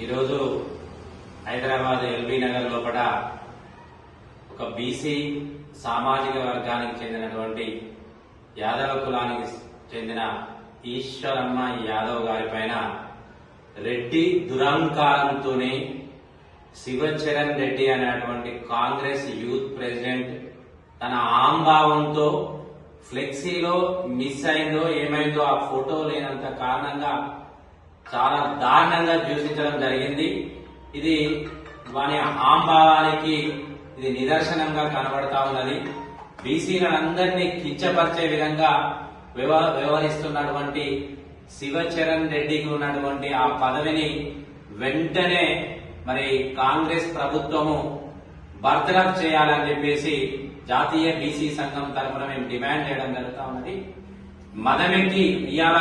ఈరోజు హైదరాబాద్ ఎల్బీ నగర్ లోపల ఒక బీసీ సామాజిక వర్గానికి చెందినటువంటి యాదవ కులానికి చెందిన ఈశ్వరమ్మ యాదవ్ గారి పైన రెడ్డి దురహంకారంతోనే శివచరణ్ రెడ్డి అనేటువంటి కాంగ్రెస్ యూత్ ప్రెసిడెంట్ తన ఆంభావంతో ఫ్లెక్సీలో మిస్ అయిందో ఏమైందో ఆ ఫోటో లేనంత కారణంగా చాలా దారుణంగా దూషించడం జరిగింది. ఇది వాని ఆంభావానికి ఇది నిదర్శనంగా కనబడతా ఉన్నది. బీసీలందరినీ కించపరిచే విధంగా వ్యవహరిస్తున్నటువంటి శివచరణ్ రెడ్డికి ఉన్నటువంటి ఆ పదవిని వెంటనే మరి కాంగ్రెస్ ప్రభుత్వము బర్తరఫ్ చేయాలని చెప్పేసి జాతీయ బీసీ సంఘం తరఫున మేము డిమాండ్ చేయడం జరుగుతా ఉన్నది. మదమెక్కి ఇవాళ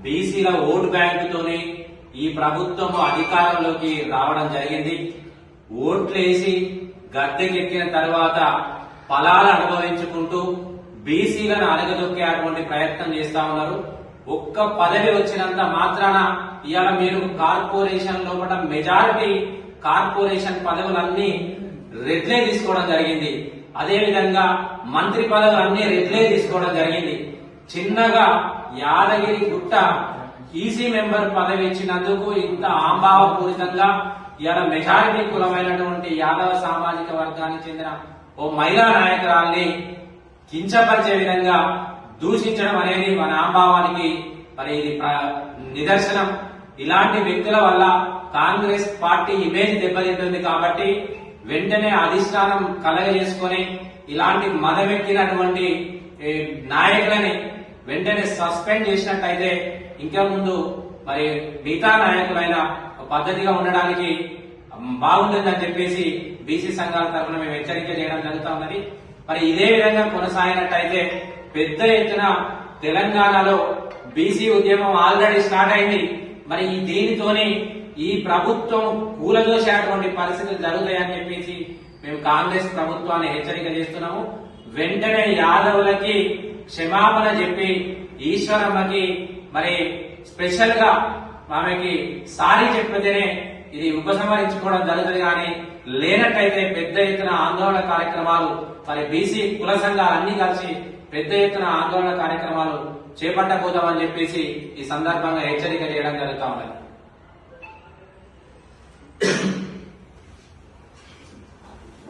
బీసీల ఓటు బ్యాంకుతోనే ఈ ప్రభుత్వము అధికారంలోకి రావడం జరిగింది. ఓట్లేసి గద్దెకెక్కిన తర్వాత ఫలాలు అనుభవించుకుంటూ బీసీలను అణగదొక్కేటువంటి ప్రయత్నం చేస్తా ఉన్నారు. ఒక్క పదవి వచ్చినంత మాత్రాన ఇవాళ మీరు కార్పొరేషన్ లోపల మెజారిటీ కార్పొరేషన్ పదవులన్నీ రెడ్లే తీసుకోవడం జరిగింది. అదేవిధంగా మంత్రి పదవులన్నీ రెడ్లే తీసుకోవడం జరిగింది. చిన్నగా యాదగిరి గుట్ట ఈసీ మెంబర్ పదవి ఇచ్చినందుకు ఇంత ఆంభావపూరితంగా ఇవాళ మెజారిటీ కులమైనటువంటి యాదవ సామాజిక వర్గానికి చెందిన ఓ మహిళా నాయకురాల్ని కించపరిచే విధంగా దూషించడం అనేది మన ఆంభావానికి మరి ఇది నిదర్శనం. ఇలాంటి వ్యక్తుల వల్ల కాంగ్రెస్ పార్టీ ఇమేజ్ దెబ్బతింటుంది. కాబట్టి వెంటనే అధిష్టానం కలగజేసుకుని ఇలాంటి మదమెక్కినటువంటి నాయకులని వెంటనే సస్పెండ్ చేసినట్టయితే ఇంకా ముందు మరి మిగతా నాయకులైన పద్ధతిగా ఉండడానికి బాగుంటుందని చెప్పేసి బీసీ సంఘాల తరఫున మేము హెచ్చరిక చేయడం జరుగుతూ ఉన్నది. మరి ఇదే విధంగా కొనసాగినట్టయితే పెద్ద ఎత్తున తెలంగాణలో బీసీ ఉద్యమం ఆల్రెడీ స్టార్ట్ అయింది. మరి దీనితోనే ఈ ప్రభుత్వం కూలదోసేటువంటి పరిస్థితులు జరుగుతాయని చెప్పేసి మేము కాంగ్రెస్ ప్రభుత్వాన్ని హెచ్చరిక చేస్తున్నాము. వెంటనే యాదవులకి క్షమాపణ చెప్పి ఈశ్వరమ్మకి మరి స్పెషల్ గా ఆమెకి సారీ చెప్పితేనే ఇది ఉపసంహరించుకోవడం జరుగుతుంది. కానీ లేనట్టయితే పెద్ద ఎత్తున ఆందోళన కార్యక్రమాలు మరి బీసీ కుల సంఘాలన్నీ కలిసి పెద్ద ఎత్తున ఆందోళన కార్యక్రమాలు చేపట్టబోతామని చెప్పేసి ఈ సందర్భంగా హెచ్చరిక చేయడం జరుగుతా ఉన్నది.